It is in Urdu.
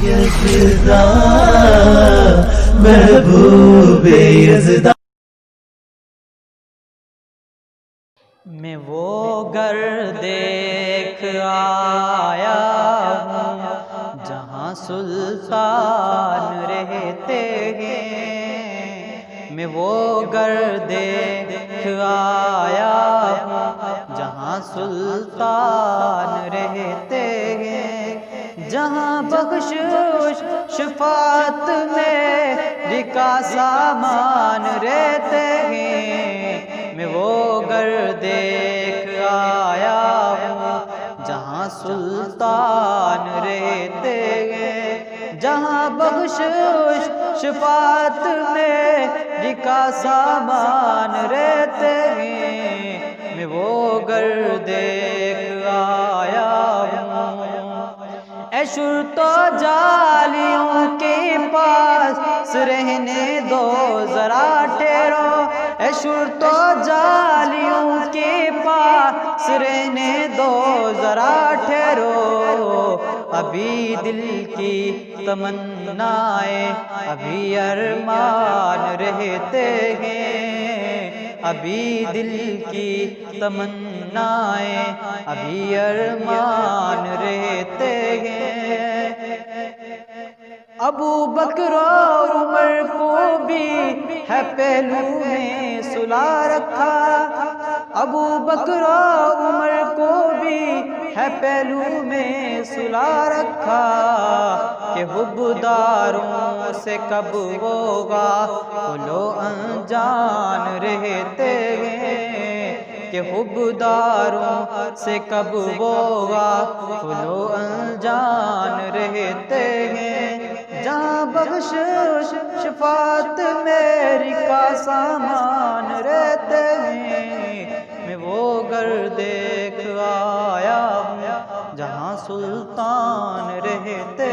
یزداں محبوب یزداں میں وہ گھر دیکھ آیا ہوں جہاں سلطان رہتے ہیں، میں وہ گھر دیکھ آیا ہوں جہاں سلطان رہتے ہیں، جہاں بخشش شفاعت میں کا سامان رہتے ہیں، میں وہ گھر دیکھ آیا ہوں جہاں سلطان رہتے ہیں، جہاں بخشش شفاعت میں کا سامان رہتے ہیں، میں وہ گھر دیکھ آیا ہوں۔ اے شرط و جالیوں کے پاس رہنے دو ذرا ٹھہرو، اے شرط و جالیوں کے پاس رہنے دو ذرا ٹھہرو، ابھی دل کی تمنائیں ابھی ارمان رہتے ہیں، ابھی دل کی تمنائیں ابھی ارمان رہتے ہیں۔ ابو بکر و عمر کو بھی ہے پہلو میں سلا رکھا، ابو بکر و عمر کو بھی ہے پہلو میں سلا رکھا، کہ حبداروں سے کب ہوگا کھلو انجان رہتے ہیں، کہ حبداروں سے کب ہوگا کھلو انجان رہتے ہیں، جہاں بخشش شفاعت میری کا سامان رہتے ہیں، میں وہ گھر دیکھ آیا ہوں جہاں سلطان رہتے